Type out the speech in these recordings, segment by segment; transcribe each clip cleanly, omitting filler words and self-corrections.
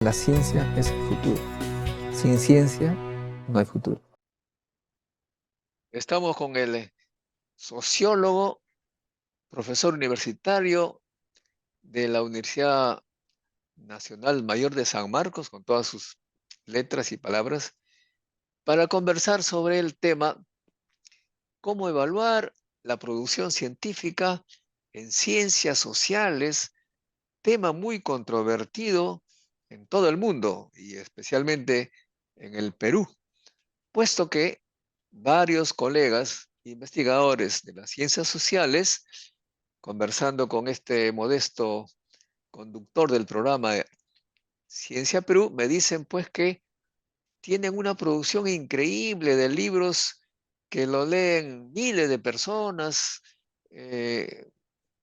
La ciencia es el futuro. Sin ciencia no hay futuro. Estamos con el sociólogo, profesor universitario de la Universidad Nacional Mayor de San Marcos, con todas sus letras y palabras, para conversar sobre el tema cómo evaluar la producción científica en ciencias sociales, tema muy controvertido en todo el mundo y especialmente en el Perú, puesto que varios colegas investigadores de las ciencias sociales, conversando con este modesto conductor del programa de Ciencia Perú, me dicen pues que tienen una producción increíble de libros que lo leen miles de personas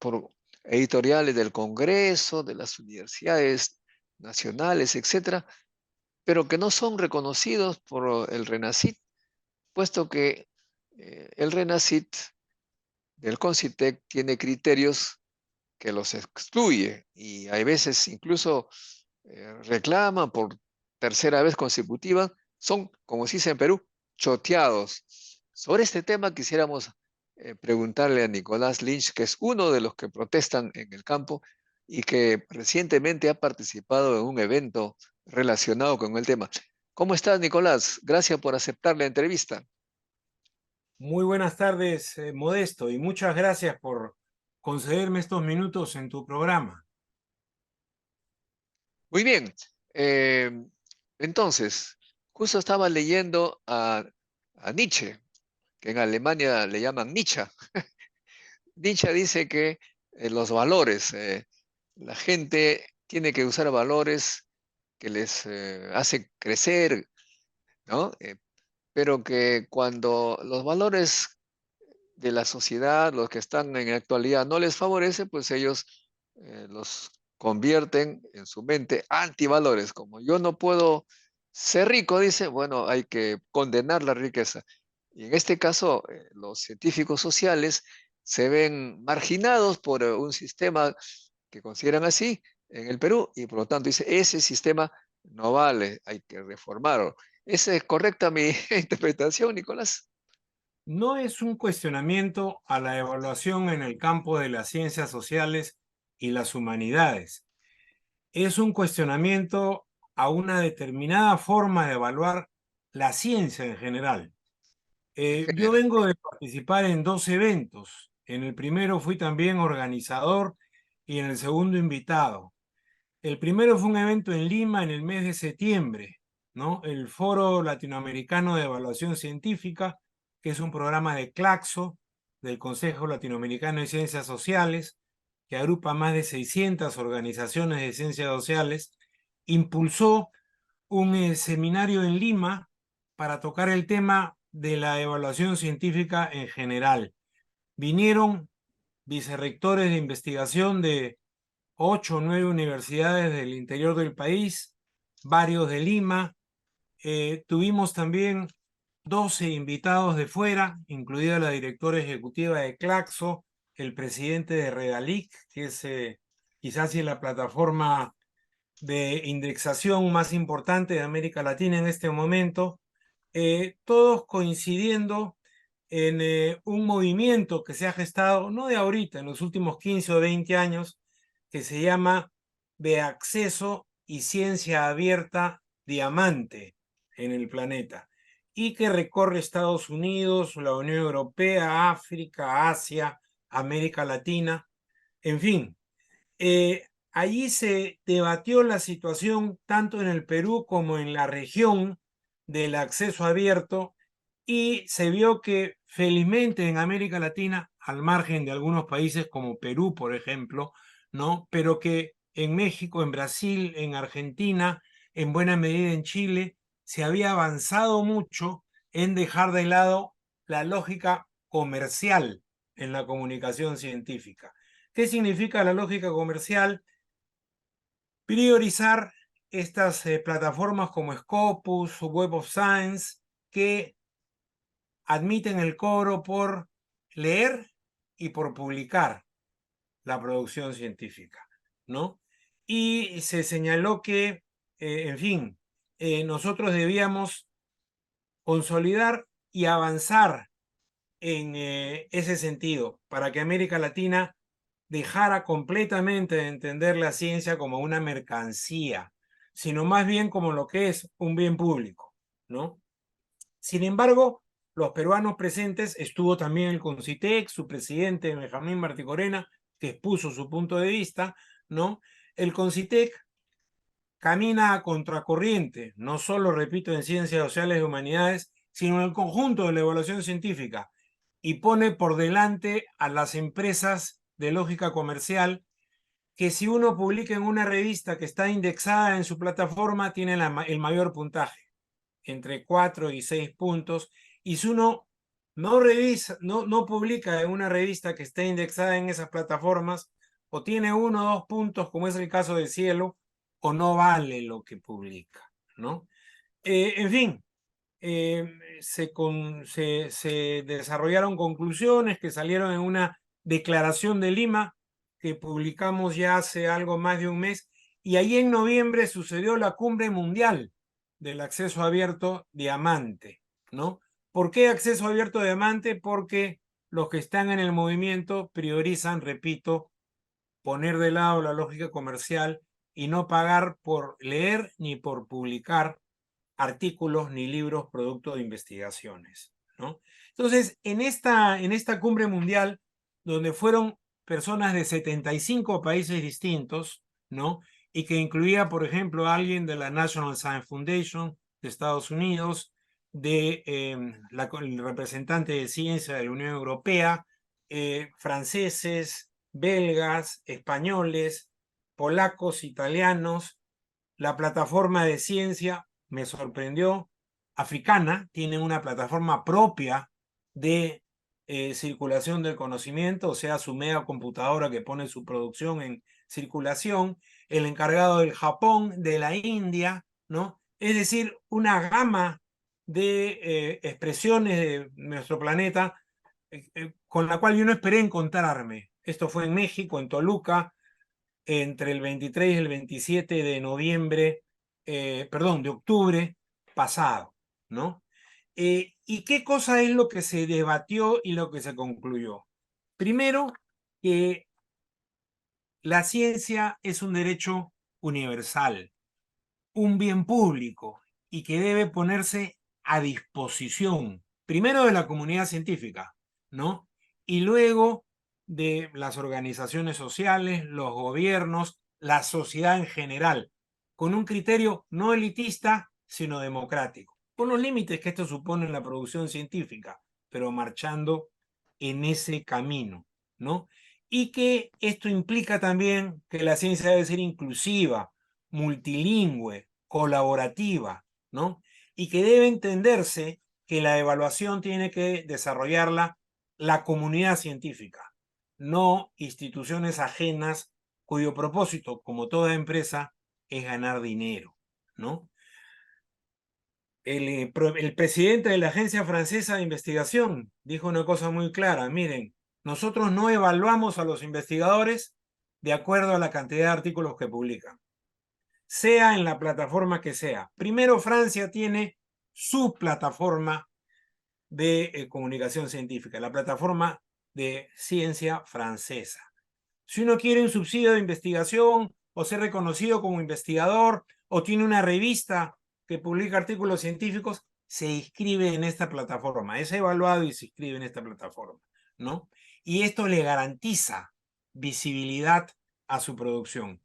por editoriales del Congreso, de las universidades nacionales, etcétera, pero que no son reconocidos por el RENACYT, puesto que el RENACYT del CONCITEC tiene criterios que los excluye y hay veces incluso reclaman por tercera vez consecutiva, son, como se dice en Perú, choteados. Sobre este tema quisiéramos preguntarle a Nicolás Lynch, que es uno de los que protestan en el campo y que recientemente ha participado en un evento relacionado con el tema. ¿Cómo estás, Nicolás? Gracias por aceptar la entrevista. Muy buenas tardes, Modesto, y muchas gracias por concederme estos minutos en tu programa. Muy bien. eh, entonces, justo estaba leyendo a Nietzsche, que en Alemania le llaman Nietzsche. Nietzsche dice que los valores, la gente tiene que usar valores que les hace crecer, ¿no? Pero que cuando los valores de la sociedad, los que están en la actualidad, no les favorece, pues ellos los convierten en su mente antivalores. Como yo no puedo ser rico, dice, bueno, hay que condenar la riqueza. Y en este caso, los científicos sociales se ven marginados por un sistema que consideran así en el Perú y por lo tanto dice, ese sistema no vale, hay que reformarlo. ¿Esa es correcta mi interpretación, Nicolás? No es un cuestionamiento a la evaluación en el campo de las ciencias sociales y las humanidades. Es un cuestionamiento a una determinada forma de evaluar la ciencia en general. En Yo general. vengo de participar en dos eventos. En el primero fui también organizador y en el segundo invitado. El primero fue un evento en Lima en el mes de septiembre, ¿no? El Foro Latinoamericano de Evaluación Científica, que es un programa de Claxo, del Consejo Latinoamericano de Ciencias Sociales, que agrupa más de 600 organizaciones de ciencias sociales, impulsó un seminario en Lima para tocar el tema de la evaluación científica en general. Vinieron vicerrectores de investigación de 8 o 9 universidades del interior del país, varios de Lima. Tuvimos también 12 invitados de fuera, incluida la directora ejecutiva de Claxo, el presidente de Redalic, que es quizás la plataforma de indexación más importante de América Latina en este momento, todos coincidiendo en un movimiento que se ha gestado, no de ahorita, en los últimos 15 o 20 años, que se llama de acceso y ciencia abierta diamante en el planeta y que recorre Estados Unidos, la Unión Europea, África, Asia, América Latina, en fin. Allí se debatió la situación tanto en el Perú como en la región del acceso abierto y se vio que felizmente en América Latina, al margen de algunos países como Perú, por ejemplo, ¿no? Pero que en México, en Brasil, en Argentina, en buena medida en Chile, se había avanzado mucho en dejar de lado la lógica comercial en la comunicación científica. ¿Qué significa la lógica comercial? Priorizar estas plataformas como Scopus, Web of Science, que admiten el cobro por leer y por publicar la producción científica, ¿no? Y se señaló que en fin, nosotros debíamos consolidar y avanzar en ese sentido, para que América Latina dejara completamente de entender la ciencia como una mercancía, sino más bien como lo que es un bien público, ¿no? Sin embargo, los peruanos presentes, estuvo también el CONCITEC, su presidente Benjamín Martí Corena, que expuso su punto de vista, ¿no? El CONCITEC camina a contracorriente, no solo, repito, en ciencias sociales y humanidades, sino en el conjunto de la evaluación científica, y pone por delante a las empresas de lógica comercial que si uno publica en una revista que está indexada en su plataforma, tiene el mayor puntaje, entre 4 y 6 puntos, y si uno no revisa, no publica en una revista que esté indexada en esas plataformas, o tiene 1 o 2 puntos, como es el caso de Cielo, o no vale lo que publica, ¿no? En fin, se desarrollaron conclusiones que salieron en una declaración de Lima que publicamos ya hace algo más de un mes, y ahí en noviembre sucedió la cumbre mundial del acceso abierto diamante, ¿no? ¿Por qué acceso abierto diamante? Porque los que están en el movimiento priorizan, repito, poner de lado la lógica comercial y no pagar por leer ni por publicar artículos ni libros producto de investigaciones, ¿no? Entonces, en esta cumbre mundial, donde fueron personas de 75 países distintos, ¿no? Y que incluía, por ejemplo, a alguien de la National Science Foundation de Estados Unidos, de el representante de ciencia de la Unión Europea, franceses, belgas, españoles, polacos, italianos, la plataforma de ciencia me sorprendió, africana, tienen una plataforma propia de circulación del conocimiento, o sea, su mega computadora que pone su producción en circulación, el encargado del Japón, de la India, ¿no? Es decir, una gama de expresiones de nuestro planeta con la cual yo no esperé encontrarme. Esto fue en México, en Toluca, entre el 23 y el 27 de noviembre, perdón, de octubre pasado, ¿no? ¿Y qué cosa es lo que se debatió y lo que se concluyó? Primero, que la ciencia es un derecho universal, un bien público, y que debe ponerse a disposición, primero de la comunidad científica, ¿no? Y luego de las organizaciones sociales, los gobiernos, la sociedad en general, con un criterio no elitista, sino democrático, con los límites que esto supone en la producción científica, pero marchando en ese camino, ¿no? Y que esto implica también que la ciencia debe ser inclusiva, multilingüe, colaborativa, ¿no? Y que debe entenderse que la evaluación tiene que desarrollarla la comunidad científica, no instituciones ajenas cuyo propósito, como toda empresa, es ganar dinero, ¿no? El presidente de la Agencia Francesa de Investigación dijo una cosa muy clara: miren, nosotros no evaluamos a los investigadores de acuerdo a la cantidad de artículos que publican, sea en la plataforma que sea. Primero, Francia tiene su plataforma de comunicación científica, la plataforma de ciencia francesa. Si uno quiere un subsidio de investigación o ser reconocido como investigador o tiene una revista que publica artículos científicos, se inscribe en esta plataforma, es evaluado y se inscribe en esta plataforma, ¿no? Y esto le garantiza visibilidad a su producción.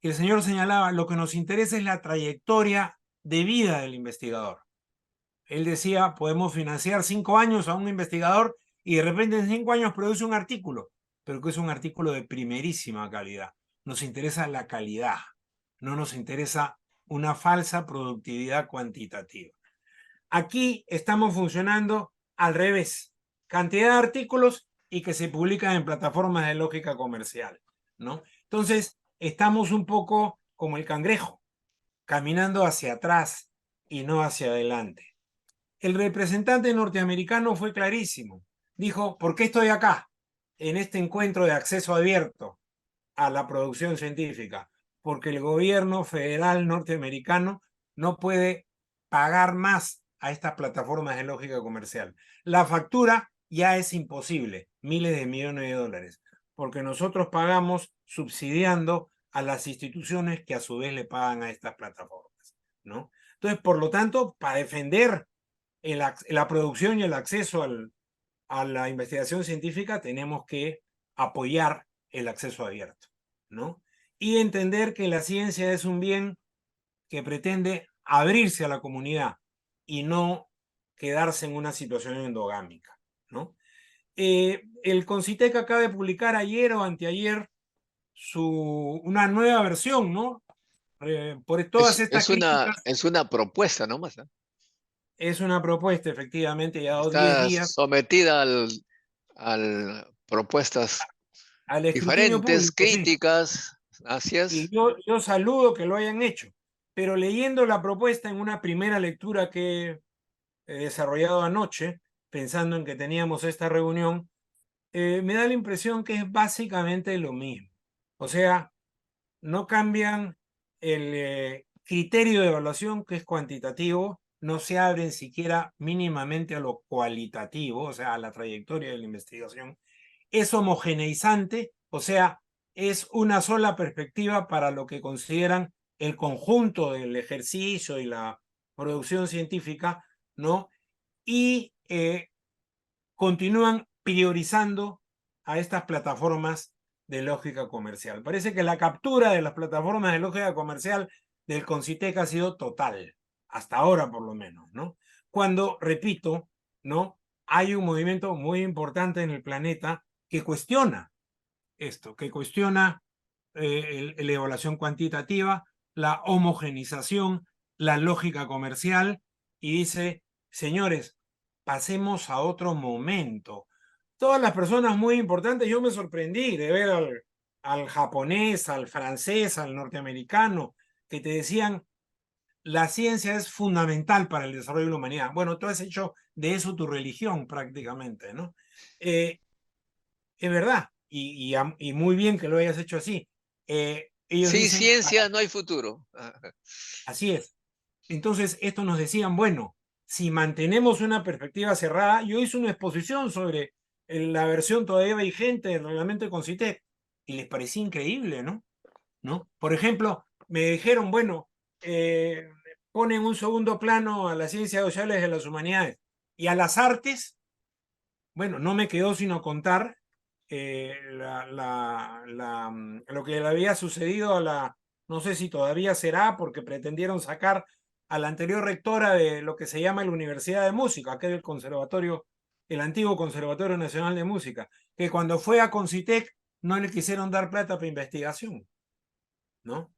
El señor señalaba, lo que nos interesa es la trayectoria de vida del investigador. Él decía, podemos financiar 5 años a un investigador y de repente en 5 años produce un artículo, pero que es un artículo de primerísima calidad. Nos interesa la calidad, no nos interesa una falsa productividad cuantitativa. Aquí estamos funcionando al revés: cantidad de artículos y que se publican en plataformas de lógica comercial, ¿no? Entonces, estamos un poco como el cangrejo, caminando hacia atrás y no hacia adelante. El representante norteamericano fue clarísimo. Dijo, ¿por qué estoy acá en este encuentro de acceso abierto a la producción científica? porque el gobierno federal norteamericano no puede pagar más a estas plataformas de lógica comercial. La factura ya es imposible, miles de millones de dólares, porque nosotros pagamos subsidiando a las instituciones que a su vez le pagan a estas plataformas, ¿no? Entonces, por lo tanto, para defender la producción y el acceso a la investigación científica, tenemos que apoyar el acceso abierto, ¿no? Y entender que la ciencia es un bien que pretende abrirse a la comunidad y no quedarse en una situación endogámica, ¿no? El CONCITEC acaba de publicar ayer o anteayer una nueva versión, ¿no? Por todas estas críticas, Es una propuesta nomás, ¿eh? es una propuesta, efectivamente, ya ha dado 10 Está días sometida al propuestas al escrutinio diferentes, público, sí. críticas, así Y es. yo saludo que lo hayan hecho, pero leyendo la propuesta en una primera lectura que he desarrollado anoche, pensando en que teníamos esta reunión, me da la impresión que es básicamente lo mismo. O sea, no cambian el criterio de evaluación, que es cuantitativo, no se abren siquiera mínimamente a lo cualitativo, o sea, a la trayectoria de la investigación. Es homogeneizante, o sea, es una sola perspectiva para lo que consideran el conjunto del ejercicio y la producción científica, ¿no? Y continúan priorizando a estas plataformas de lógica comercial. Parece que la captura de las plataformas de lógica comercial del CONCITEC ha sido total, hasta ahora por lo menos, ¿no? Cuando, repito, ¿no? Hay un movimiento muy importante en el planeta que cuestiona esto, que cuestiona la evaluación cuantitativa, la homogenización, la lógica comercial, y dice, señores, pasemos a otro momento. Todas las personas muy importantes, yo me sorprendí de ver al japonés, al francés, al norteamericano, que te decían, la ciencia es fundamental para el desarrollo de la humanidad. Bueno, tú has hecho de eso tu religión prácticamente, ¿no? Es verdad, y muy bien que lo hayas hecho así. Ellos Sin dicen, ciencia no hay futuro. así es. Entonces, esto nos decían, bueno, si mantenemos una perspectiva cerrada, yo hice una exposición sobre la versión todavía vigente del reglamento de CONCITEC y les parecía increíble, ¿no? ¿No? Por ejemplo, me dijeron, bueno, ponen un segundo plano a las ciencias sociales de las humanidades y a las artes. Bueno, no me quedó sino contar lo que le había sucedido a no sé si todavía será, porque pretendieron sacar a la anterior rectora de lo que se llama la Universidad de Música, aquel el conservatorio, el antiguo Conservatorio Nacional de Música, que cuando fue a Concitec no le quisieron dar plata para investigación, ¿no?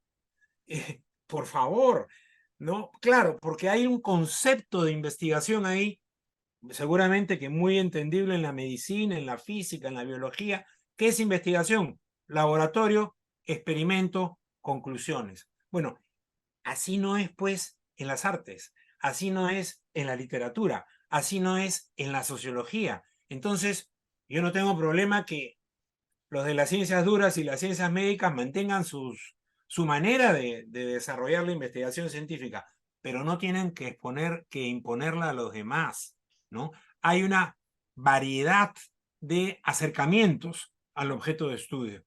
Por favor, ¿no? Claro, porque hay un concepto de investigación ahí seguramente que muy entendible en la medicina, en la física, en la biología. ¿Qué es investigación? Laboratorio, experimento, conclusiones. Bueno, así no es pues en las artes, así no es en la literatura, así no es en la sociología. Entonces, yo no tengo problema que los de las ciencias duras y las ciencias médicas mantengan su manera de desarrollar la investigación científica, pero no tienen que imponerla a los demás, ¿no? Hay una variedad de acercamientos al objeto de estudio.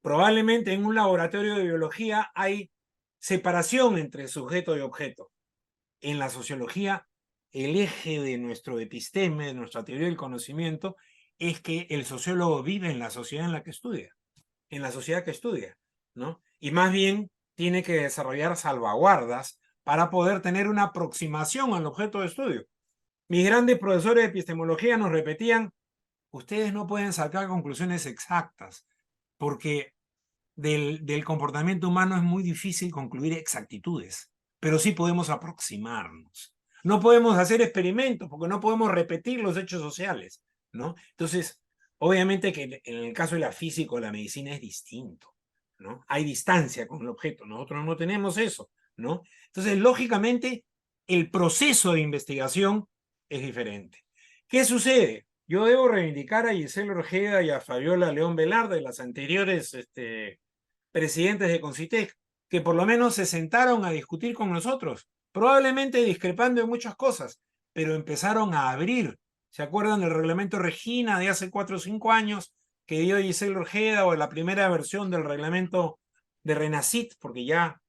Probablemente en un laboratorio de biología hay separación entre sujeto y objeto. En la sociología, el eje de nuestro episteme, de nuestra teoría del conocimiento, es que el sociólogo vive en la sociedad en la que estudia, en la sociedad que estudia, ¿no? Y más bien tiene que desarrollar salvaguardas para poder tener una aproximación al objeto de estudio. Mis grandes profesores de epistemología nos repetían, ustedes no pueden sacar conclusiones exactas, porque del comportamiento humano es muy difícil concluir exactitudes, pero sí podemos aproximarnos. No podemos hacer experimentos porque no podemos repetir los hechos sociales, ¿no? Entonces, obviamente que en el caso de la física o la medicina es distinto, ¿no? Hay distancia con el objeto, nosotros no tenemos eso, ¿no? Entonces, lógicamente, el proceso de investigación es diferente. ¿Qué sucede? Yo debo reivindicar a Gisela Orjeda y a Fabiola León Velarde, las anteriores presidentes de Concitec, que por lo menos se sentaron a discutir con nosotros, probablemente discrepando en muchas cosas, pero empezaron a abrir. ¿Se acuerdan del reglamento Regina de hace 4 o 5 años que dio Giselle Ojeda, o la primera versión del reglamento de Renacit, porque ya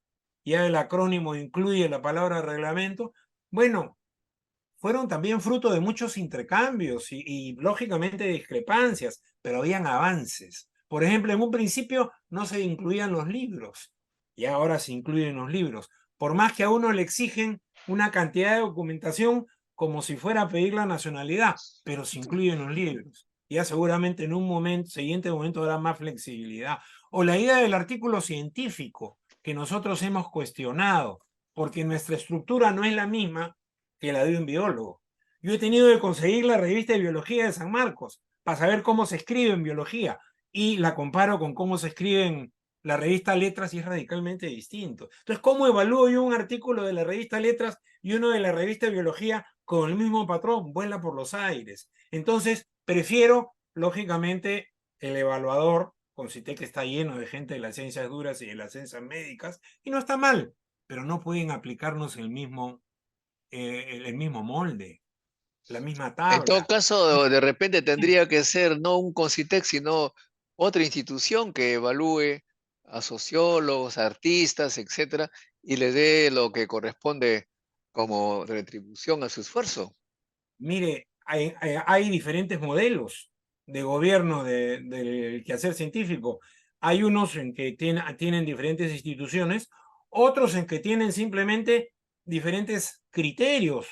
el acrónimo incluye la palabra reglamento? Bueno, fueron también fruto de muchos intercambios y lógicamente discrepancias, pero habían avances. Por ejemplo, en un principio no se incluían los libros y ahora se incluyen los libros. Por más que a uno le exigen una cantidad de documentación como si fuera a pedir la nacionalidad, pero se incluyen los libros. Ya seguramente en un siguiente momento habrá más flexibilidad. O la idea del artículo científico que nosotros hemos cuestionado, porque nuestra estructura no es la misma que la de un biólogo. Yo he tenido que conseguir la revista de biología de San Marcos para saber cómo se escribe en biología y la comparo con cómo se escribe en la revista Letras y es radicalmente distinto. Entonces, ¿cómo evalúo yo un artículo de la revista Letras y uno de la revista de biología con el mismo patrón? Vuela por los aires. Entonces, prefiero, lógicamente, el evaluador, Concitec que está lleno de gente de las ciencias duras y de las ciencias médicas, y no está mal, pero no pueden aplicarnos el mismo molde, la misma En todo tabla. caso, de repente tendría que ser no un Concitec, sino otra institución que evalúe a sociólogos, a artistas, etcétera, y le dé lo que corresponde como retribución a su esfuerzo. Mire, hay diferentes modelos de gobierno del quehacer científico. Hay unos en que tienen diferentes instituciones, otros en que tienen simplemente diferentes criterios.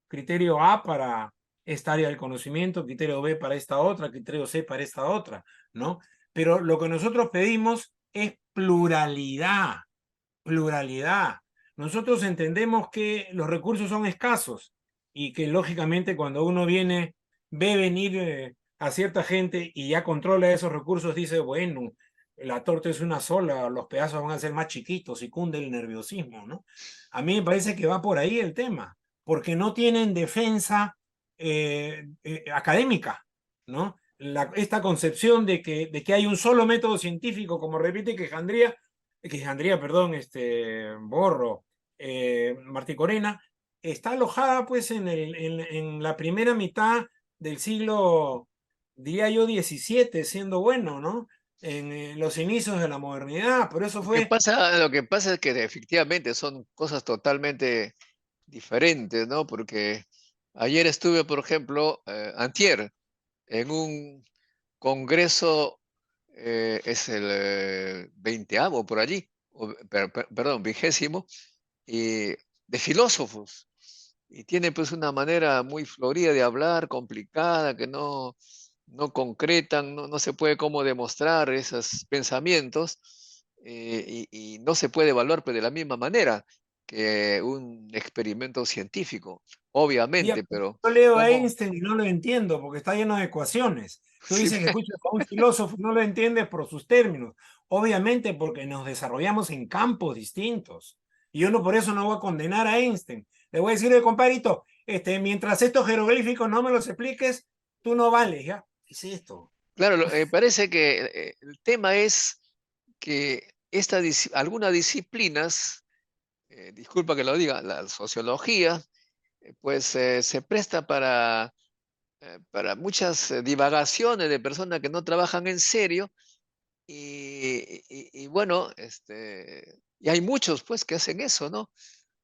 Criterio A para esta área del conocimiento, criterio B para esta otra, criterio C para esta otra, ¿no? Pero lo que nosotros pedimos es pluralidad, pluralidad. Nosotros entendemos que los recursos son escasos y que lógicamente cuando uno ve venir a cierta gente y ya controla esos recursos, dice, bueno, la torta es una sola, los pedazos van a ser más chiquitos y cunde el nerviosismo, ¿no? A mí me parece que va por ahí el tema, porque no tienen defensa académica, ¿no? Esta concepción de que hay un solo método científico, como repite Quijandría, perdón, Borro, Martí Corena, está alojada pues en la primera mitad del siglo, diría yo, 17, siendo bueno, ¿no? En los inicios de la modernidad, por eso fue... Lo que pasa es que efectivamente son cosas totalmente diferentes, ¿no? Porque ayer estuve, por ejemplo, antier, en un congreso, es el 20º por allí, perdón, 20º, y de filósofos. Y tiene pues una manera muy florida de hablar, complicada, que no concretan, no se puede cómo demostrar esos pensamientos, y no se puede evaluar pues, de la misma manera que un experimento científico, obviamente, pero Yo leo a ¿cómo? Einstein y no lo entiendo porque está lleno de ecuaciones. Tú Sí, dices que escuchas a un filósofo y no lo entiendes por sus términos. Obviamente porque nos desarrollamos en campos distintos. Y yo no por eso no voy a condenar a Einstein. Le voy a decir, compadrito, mientras estos jeroglíficos no me los expliques, tú no vales, ¿ya? ¿Qué es esto? claro, parece que el tema es que algunas disciplinas, disculpa que lo diga, la sociología, pues se presta para muchas divagaciones de personas que no trabajan en serio y bueno, y hay muchos pues que hacen eso, ¿no?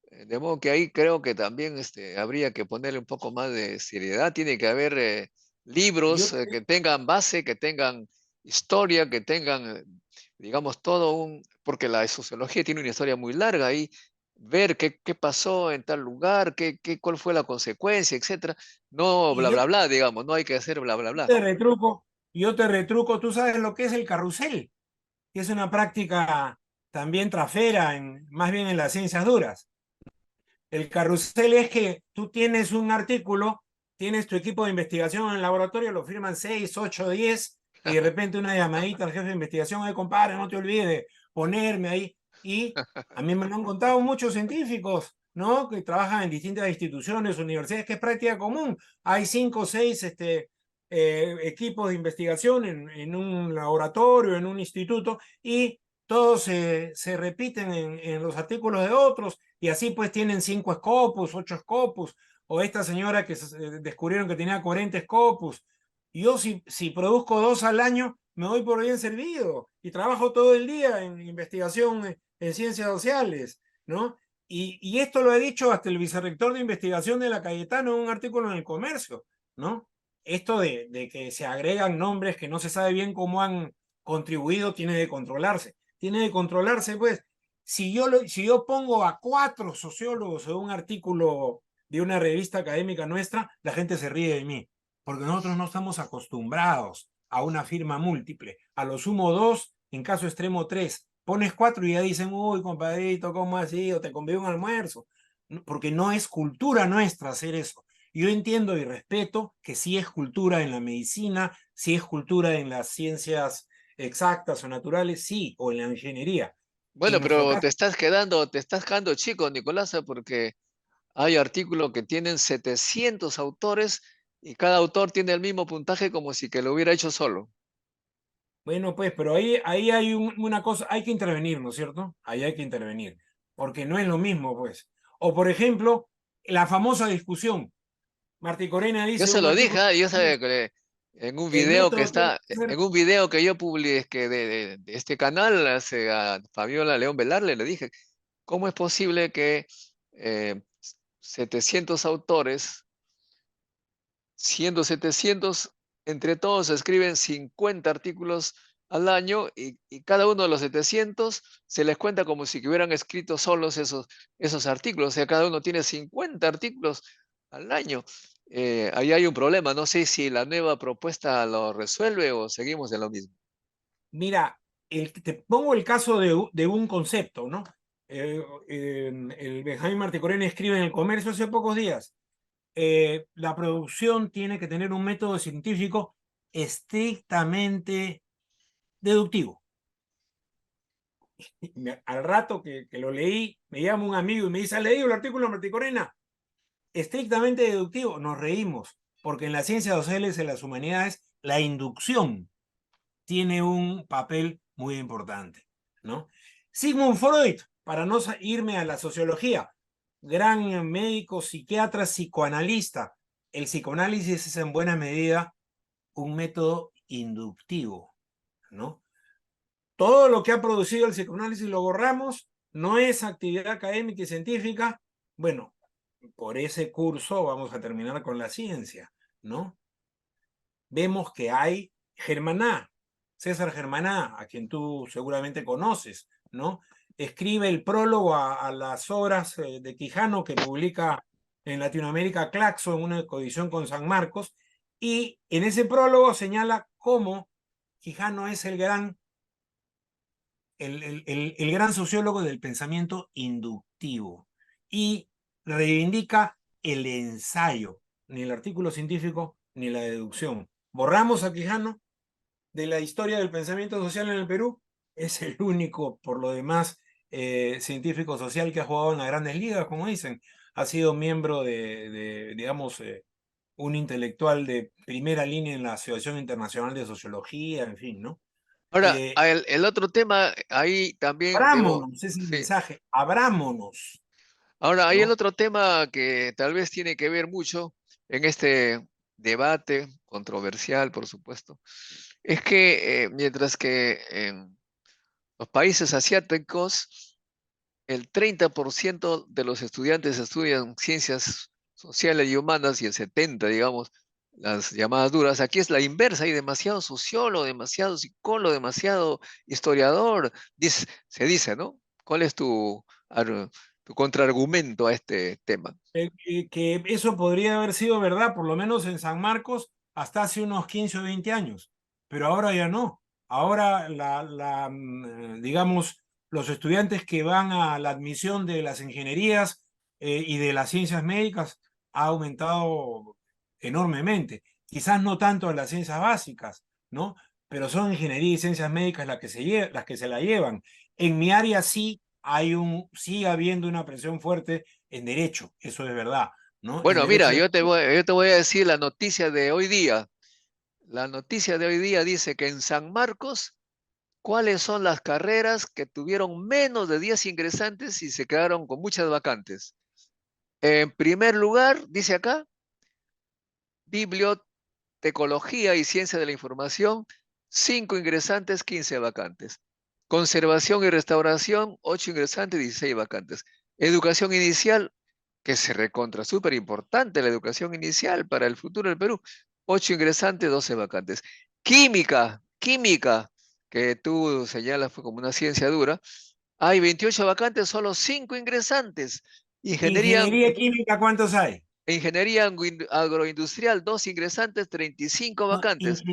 De modo que ahí creo que también habría que ponerle un poco más de seriedad. Tiene que haber Yo, libros que tengan base, que tengan historia, que tengan, digamos, todo un... Porque la sociología tiene una historia muy larga ahí, ver qué pasó en tal lugar, cuál fue la consecuencia, etcétera. No y bla, yo bla, bla, digamos, no hay que hacer bla, bla, bla. yo te retruco, tú sabes lo que es el carrusel, que es una práctica también trafera, más bien en las ciencias duras. El carrusel es que tú tienes un artículo, tienes tu equipo de investigación en el laboratorio, lo firman 6, 8, 10, y de repente una llamadita al jefe de investigación, compadre, no te olvides de ponerme ahí. Y a mí me lo han contado muchos científicos, ¿no? Que trabajan en distintas instituciones, universidades, que es práctica común. Hay 5 o 6 equipos de investigación en un laboratorio, en un instituto, y todos se repiten en los artículos de otros, y así pues tienen 5 scopus, 8 scopus, o esta señora que descubrieron que tenía 40 scopus. Yo si produzco 2 al año, me doy por bien servido, y trabajo todo el día en investigación en ciencias sociales, ¿no? Y esto lo he dicho hasta el vicerrector de investigación de la Cayetano en un artículo en El Comercio, ¿no? Esto de que se agregan nombres que no se sabe bien cómo han contribuido, tiene de controlarse. Tiene de controlarse, pues, si yo pongo a 4 sociólogos en un artículo de una revista académica nuestra, la gente se ríe de mí, porque nosotros no estamos acostumbrados a una firma múltiple. A lo sumo 2, en caso extremo 3. Pones 4 y ya dicen, uy, compadrito, ¿cómo así? O te convido un almuerzo. Porque no es cultura nuestra hacer eso. Yo entiendo y respeto que sí es cultura en la medicina, sí es cultura en las ciencias exactas o naturales, sí, o en la ingeniería. En Bueno, nuestro pero caso, te estás quedando chico, Nicolás, porque hay artículos que tienen 700 autores y cada autor tiene el mismo puntaje como si que lo hubiera hecho solo. bueno, pues, pero ahí hay una cosa, hay que intervenir, ¿no es cierto? Ahí hay que intervenir, porque no es lo mismo, pues. O, por ejemplo, la famosa discusión. Martí Corena Yo dice se un lo dije, artículo, yo sabía que en un el video que método tiene está, que ser. en un video que yo publiqué de este canal, hace a Fabiola León Velarle, le dije, ¿cómo es posible que 700 autores, siendo 700, entre todos escriben 50 artículos al año y cada uno de los 700 se les cuenta como si que hubieran escrito solos esos artículos? O sea, cada uno tiene 50 artículos al año. Ahí hay un problema. No sé si la nueva propuesta lo resuelve o seguimos en lo mismo. Mira, te pongo el caso de un concepto, ¿no? El Benjamín Martí Corena escribe en El Comercio hace pocos días. La producción tiene que tener un método científico estrictamente deductivo. Al rato que lo leí, me llama un amigo y me dice, ¿has leído el artículo de Martí Corena? Estrictamente deductivo. Nos reímos, porque en las ciencias sociales y en las humanidades, la inducción tiene un papel muy importante, ¿no? Sigmund Freud, para no irme a la sociología, gran médico, psiquiatra, psicoanalista. El psicoanálisis es en buena medida un método inductivo, ¿no? Todo lo que ha producido el psicoanálisis lo borramos, no es actividad académica y científica. Bueno, por ese curso vamos a terminar con la ciencia, ¿no? Vemos que hay Germaná, César Germaná, a quien tú seguramente conoces, ¿no? Escribe el prólogo a las obras de Quijano que publica en Latinoamérica Claxo en una coedición con San Marcos, y en ese prólogo señala cómo Quijano es el gran sociólogo del pensamiento inductivo y reivindica el ensayo, ni el artículo científico ni la deducción. Borramos a Quijano de la historia del pensamiento social en el Perú, es el único, por lo demás, científico social que ha jugado en las grandes ligas, como dicen. Ha sido miembro digamos, un intelectual de primera línea en la Asociación Internacional de Sociología, en fin, ¿no? Ahora, el otro tema, ahí también debo, Abrámonos, es el sí. mensaje, abrámonos, Ahora, hay el ¿no? otro tema que tal vez tiene que ver mucho en este debate controversial, por supuesto, es que mientras que en los países asiáticos el 30% de los estudiantes estudian ciencias sociales y humanas y el 70%, digamos, las llamadas duras. Aquí es la inversa, hay demasiado sociólogo, demasiado psicólogo, demasiado historiador, se dice, ¿no? ¿Cuál es tu contraargumento a este tema? Que eso podría haber sido verdad, por lo menos en San Marcos, hasta hace unos 15 o 20 años, pero ahora ya no. Ahora, digamos, los estudiantes que van a la admisión de las ingenierías y de las ciencias médicas ha aumentado enormemente. Quizás no tanto en las ciencias básicas, ¿no? Pero son ingeniería y ciencias médicas las que se la llevan. En mi área sí sigue habiendo una presión fuerte en derecho, eso es verdad, ¿no? En Bueno, mira, derecho de... yo te voy a decir la noticia de hoy día. La noticia de hoy día dice que en San Marcos ¿Cuáles son las carreras que tuvieron menos de 10 ingresantes y se quedaron con muchas vacantes? En primer lugar, dice acá, bibliotecología y ciencia de la información, 5 ingresantes, 15 vacantes. Conservación y restauración, 8 ingresantes, 16 vacantes. Educación inicial, que se recontra, súper importante la educación inicial para el futuro del Perú, 8 ingresantes, 12 vacantes. Química, que tú señalas fue como una ciencia dura, hay 28 vacantes, solo 5 ingresantes. Ingeniería, Ingeniería química, ¿cuántos hay? ingeniería agroindustrial, 2 ingresantes, 35 No, vacantes.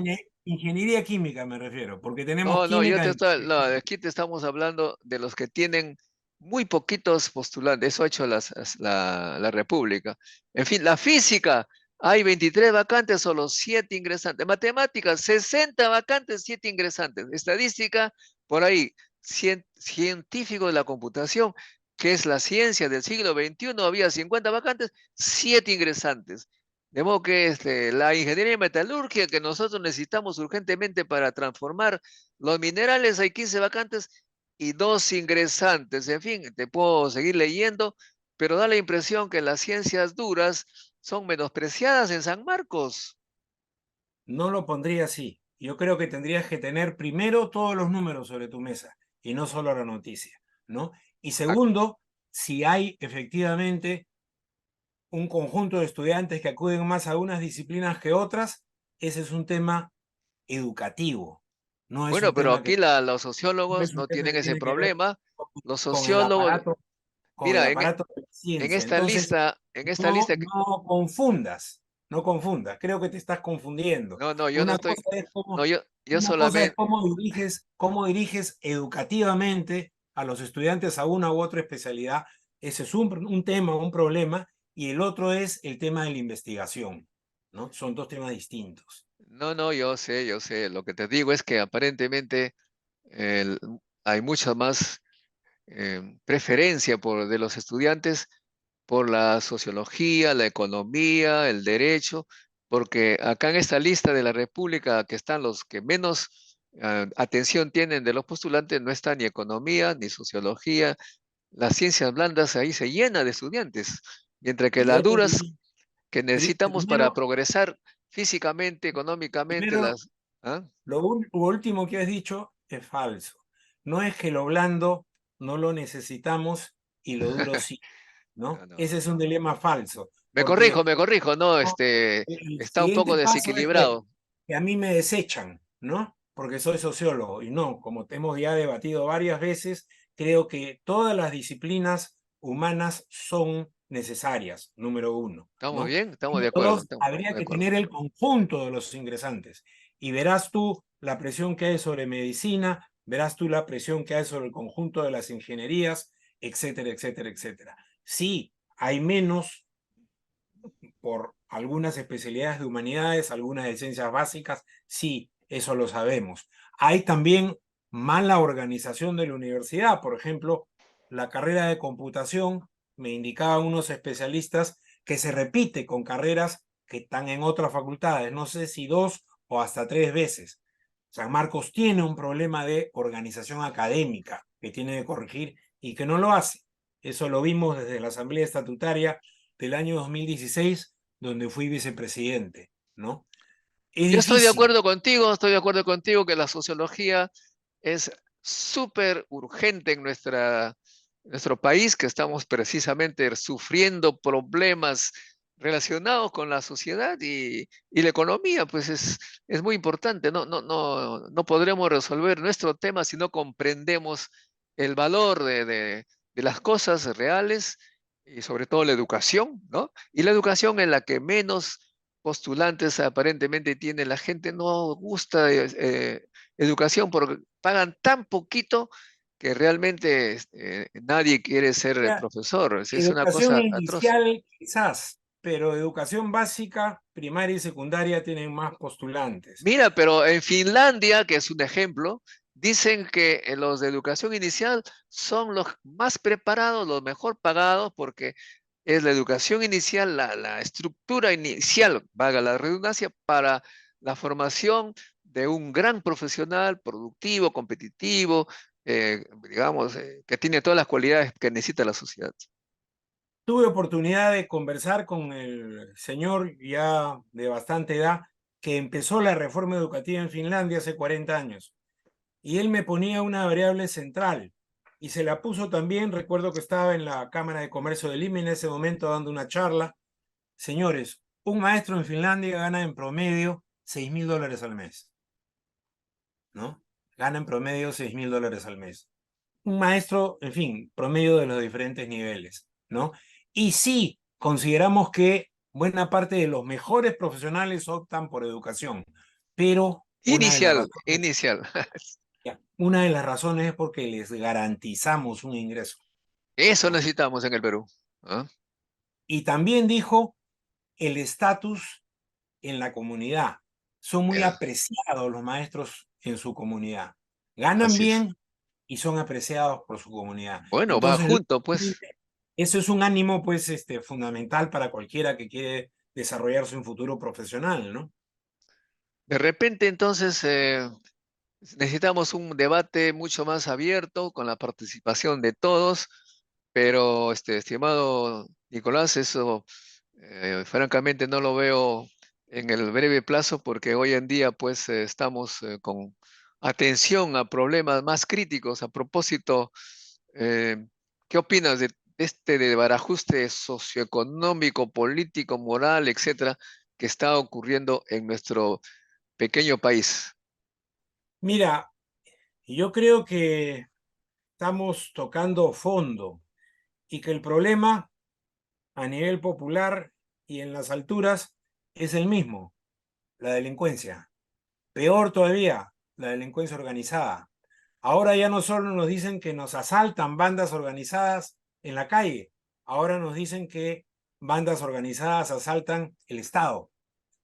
ingeniería química me refiero, porque tenemos No, yo química te estoy, no, industrial. aquí te estamos hablando de los que tienen muy poquitos postulantes. Eso ha hecho la República. En fin, la física, hay 23 vacantes, solo 7 ingresantes. Matemáticas, 60 vacantes, 7 ingresantes. Estadística, por ahí, científico de la computación, que es la ciencia del siglo XXI, había 50 vacantes, 7 ingresantes. De modo que la ingeniería y metalurgia que nosotros necesitamos urgentemente para transformar los minerales, hay 15 vacantes y 2 ingresantes. En fin, te puedo seguir leyendo, pero da la impresión que las ciencias duras son menospreciadas en San Marcos. No lo pondría así. Yo creo que tendrías que tener primero todos los números sobre tu mesa y no solo la noticia, ¿no? Y Ah, segundo, si hay efectivamente un conjunto de estudiantes que acuden más a unas disciplinas que otras, ese es un tema educativo, no es bueno, un pero tema aquí que, los no sociólogos es un no tema tienen que ese tiene que ver problema. con, Los con el sociólogos, aparato, con el mira, aparato de la en ciencia. esta Entonces, lista, en esta no, lista, no confundas, no confundas. Creo que te estás confundiendo. no, no, yo no Una estoy, cosa es no, yo una cosa es solamente, cómo diriges educativamente a los estudiantes a una u otra especialidad. Ese es un tema, un problema, y el otro es el tema de la investigación, ¿no? Son dos temas distintos. no, no, yo sé, lo que te digo es que aparentemente el- hay mucha más preferencia de los estudiantes por la sociología, la economía, el derecho, porque acá en esta lista de la República que están los que menos atención tienen de los postulantes, no está ni economía, ni sociología, las ciencias blandas ahí se llena de estudiantes, mientras que las Yo te duras diría, que necesitamos para primero, progresar físicamente, económicamente, primero, ¿ah? lo último que has dicho es falso. No es que lo blando no lo necesitamos y lo duro sí, ¿no? No, no, Ese no. es un dilema falso, porque Me corrijo, no, no, el está un poco siguiente paso es desequilibrado. que a mí me desechan, ¿no? Porque soy sociólogo y no, como hemos ya debatido varias veces, creo que todas las disciplinas humanas son necesarias, número uno, ¿Estamos ¿no? bien? Y Estamos de número acuerdo, dos, estamos habría de que acuerdo. tener el conjunto de los ingresantes y verás tú la presión que hay sobre medicina, verás tú la presión que hay sobre el conjunto de las ingenierías, etcétera, etcétera, etcétera. Sí, hay menos por algunas especialidades de humanidades, algunas de ciencias básicas, sí, eso lo sabemos. Hay también mala organización de la universidad, por ejemplo, la carrera de computación, me indicaban unos especialistas que se repite con carreras que están en otras facultades, no sé si 2 o hasta 3 veces. San Marcos tiene un problema de organización académica que tiene que corregir y que no lo hace. Eso lo vimos desde la Asamblea Estatutaria del año 2016, donde fui vicepresidente, ¿no? Es Yo difícil. estoy de acuerdo contigo que la sociología es súper urgente en nuestro país, que estamos precisamente sufriendo problemas relacionados con la sociedad y la economía, pues es muy importante. No podremos resolver nuestro tema si no comprendemos el valor de las cosas reales y sobre todo la educación, ¿no? Y la educación en la que menos postulantes aparentemente tiene la gente, no gusta educación porque pagan tan poquito que realmente nadie quiere ser Ya, profesor. Es una educación cosa atroz. inicial quizás, pero educación básica, primaria y secundaria tienen más postulantes. Mira, pero en Finlandia, que es un ejemplo, dicen que los de educación inicial son los más preparados, los mejor pagados, porque es la educación inicial, la estructura inicial, valga la redundancia, para la formación de un gran profesional, productivo, competitivo, digamos, que tiene todas las cualidades que necesita la sociedad. Tuve oportunidad de conversar con el señor ya de bastante edad que empezó la reforma educativa en Finlandia hace 40 años. Y él me ponía una variable central y se la puso también. Recuerdo que estaba en la Cámara de Comercio de Lima en ese momento dando una charla. Señores, un maestro en Finlandia gana en promedio $6.000 al mes, ¿no? Gana en promedio $6.000 al mes. Un maestro, en fin, promedio de los diferentes niveles, ¿no? Y sí, consideramos que buena parte de los mejores profesionales optan por educación, pero Inicial, inicial. una de las razones es porque les garantizamos un ingreso, Eso ¿no? necesitamos en el Perú. ¿Ah? Y también dijo el estatus en la comunidad. Son muy Ya, apreciados los maestros en su comunidad. Ganan así es. bien y son apreciados por su comunidad. Bueno, va Entonces, junto, pues. eso es un ánimo, pues, fundamental para cualquiera que quiere desarrollarse un futuro profesional, ¿no? De repente, entonces, necesitamos un debate mucho más abierto con la participación de todos, pero, estimado Nicolás, eso francamente no lo veo en el breve plazo porque hoy en día pues estamos con atención a problemas más críticos. A propósito, ¿qué opinas de este desbarajuste socioeconómico, político, moral, etcétera, que está ocurriendo en nuestro pequeño país? Mira, yo creo que estamos tocando fondo y que el problema a nivel popular y en las alturas es el mismo, la delincuencia. Peor todavía, la delincuencia organizada. Ahora ya no solo nos dicen que nos asaltan bandas organizadas en la calle, ahora nos dicen que bandas organizadas asaltan el Estado,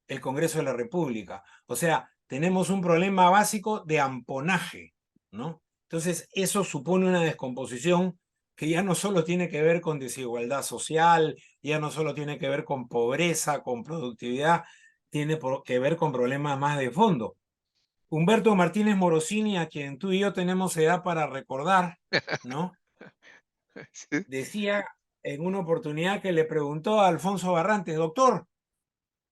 el Congreso de la República. O sea, tenemos un problema básico de amponaje, ¿no? Entonces, eso supone una descomposición que ya no solo tiene que ver con desigualdad social, ya no solo tiene que ver con pobreza, con productividad, tiene que ver con problemas más de fondo. Humberto Martínez Morosini, a quien tú y yo tenemos edad para recordar, ¿no? ¿Sí? Decía en una oportunidad que le preguntó a Alfonso Barrantes, doctor,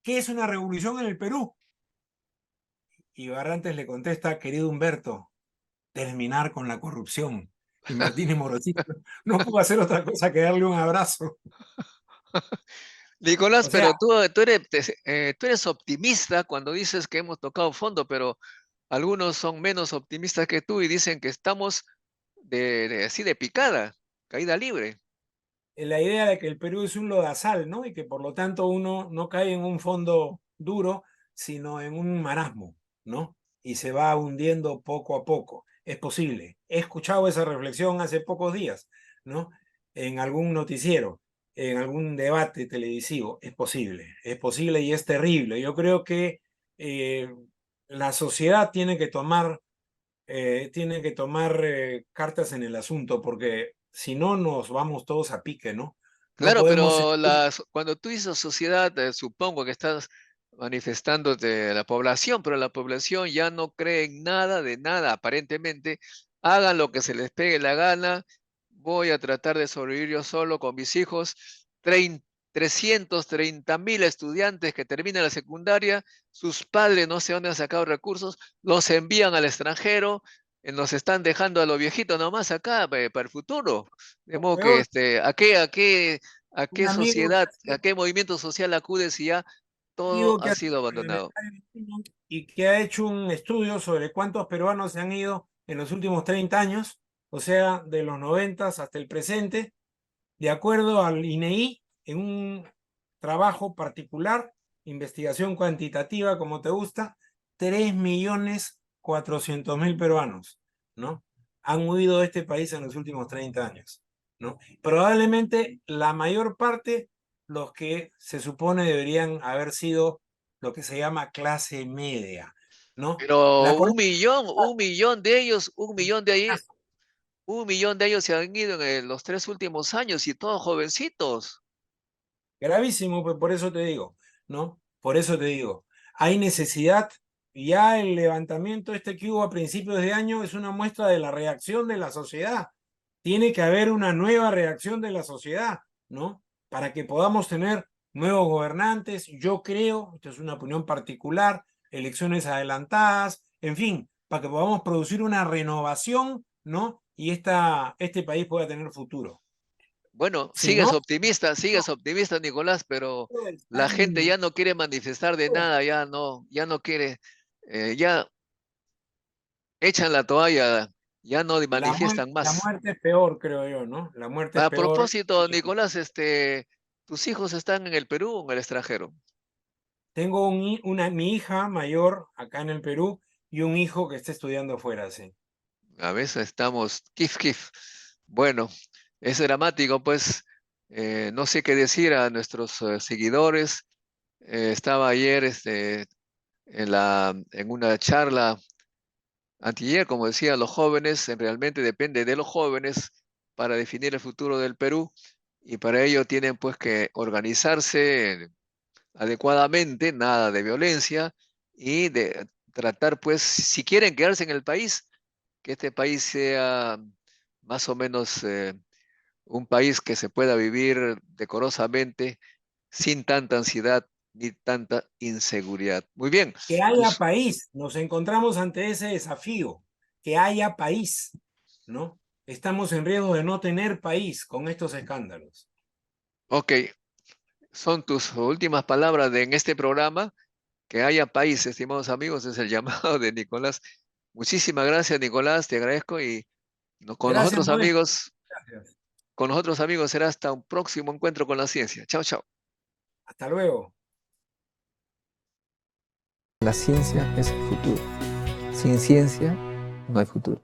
¿qué es una revolución en el Perú? Y Barrantes le contesta, querido Humberto, terminar con la corrupción. Y Martínez Morosini no pudo hacer otra cosa que darle un abrazo. Nicolás, O sea, pero tú eres optimista cuando dices que hemos tocado fondo, pero algunos son menos optimistas que tú y dicen que estamos así de picada, caída libre. la idea de que el Perú es un lodazal, ¿no? Y que por lo tanto uno no cae en un fondo duro, sino en un marasmo, ¿no? Y se va hundiendo poco a poco. Es posible. He escuchado esa reflexión hace pocos días, ¿no? En algún noticiero, en algún debate televisivo. Es posible y es terrible. Yo creo que la sociedad tiene que tomar cartas en el asunto, porque si no nos vamos todos a pique, ¿no? No Claro, podemos pero seguir. cuando tú dices sociedad, supongo que estás manifestándote a la población, pero la población ya no cree en nada de nada, aparentemente. Hagan lo que se les pegue la gana. Voy a tratar de sobrevivir yo solo con mis hijos. 330.000 estudiantes que terminan la secundaria, sus padres no sé dónde han sacado recursos, los envían al extranjero, nos están dejando a los viejitos nomás acá para el futuro. De Lo modo que, peor, ¿a un qué amigo sociedad, a qué movimiento social acude si ya todo que ha ha sido sido abandonado? parlamentario y que ha hecho un estudio sobre cuántos peruanos se han ido en los últimos 30 años, o sea, de los 90 hasta el presente, de acuerdo al INEI, en un trabajo particular, investigación cuantitativa, como te gusta, 3.400.000 peruanos, ¿no? Han huido de este país en los últimos 30 años, ¿no? Probablemente la mayor parte, los que se supone deberían haber sido lo que se llama clase media, ¿no? La Pero política un millón de ellos, un millón de ellos se han ido en los 3 últimos años y todos jovencitos. gravísimo, pues por eso te digo, ¿no? Por eso te digo, hay necesidad ya el levantamiento este que hubo a principios de año es una muestra de la reacción de la sociedad. Tiene que haber una nueva reacción de la sociedad, ¿no? Para que podamos tener nuevos gobernantes. Yo creo, esto es una opinión particular, elecciones adelantadas, en fin, para que podamos producir una renovación, ¿no? Y este país pueda tener futuro. Bueno, Si no, sigues optimista, Nicolás, pero la gente están- ya no quiere manifestar de nada, ya no quiere, ya echan la toalla, ya no manifiestan la más. muerte es peor, creo yo, ¿no? La muerte es A peor. propósito, Nicolás, ¿tus hijos están en el Perú o en el extranjero? Tengo mi hija mayor acá en el Perú y un hijo que está estudiando afuera, sí. A veces estamos kif kif. Bueno, es dramático, pues no sé qué decir a nuestros seguidores. Estaba ayer en una charla antier, como decía, los jóvenes, realmente depende de los jóvenes para definir el futuro del Perú y para ello tienen pues que organizarse adecuadamente, nada de violencia y de tratar pues, si quieren quedarse en el país, que este país sea más o menos un país que se pueda vivir decorosamente, sin tanta ansiedad ni tanta inseguridad. Muy bien, Que haya tus, país, nos encontramos ante ese desafío, que haya país, ¿no? Estamos en riesgo de no tener país con estos escándalos. ok, son tus últimas palabras en este programa. Que haya país, estimados amigos, es el llamado de Nicolás. Muchísimas gracias, Nicolás, te agradezco y con los Gracias, otros Noé. amigos, Gracias. con los otros amigos será hasta un próximo encuentro con la ciencia. Chao, chao. Hasta luego. La ciencia es el futuro. Sin ciencia no hay futuro.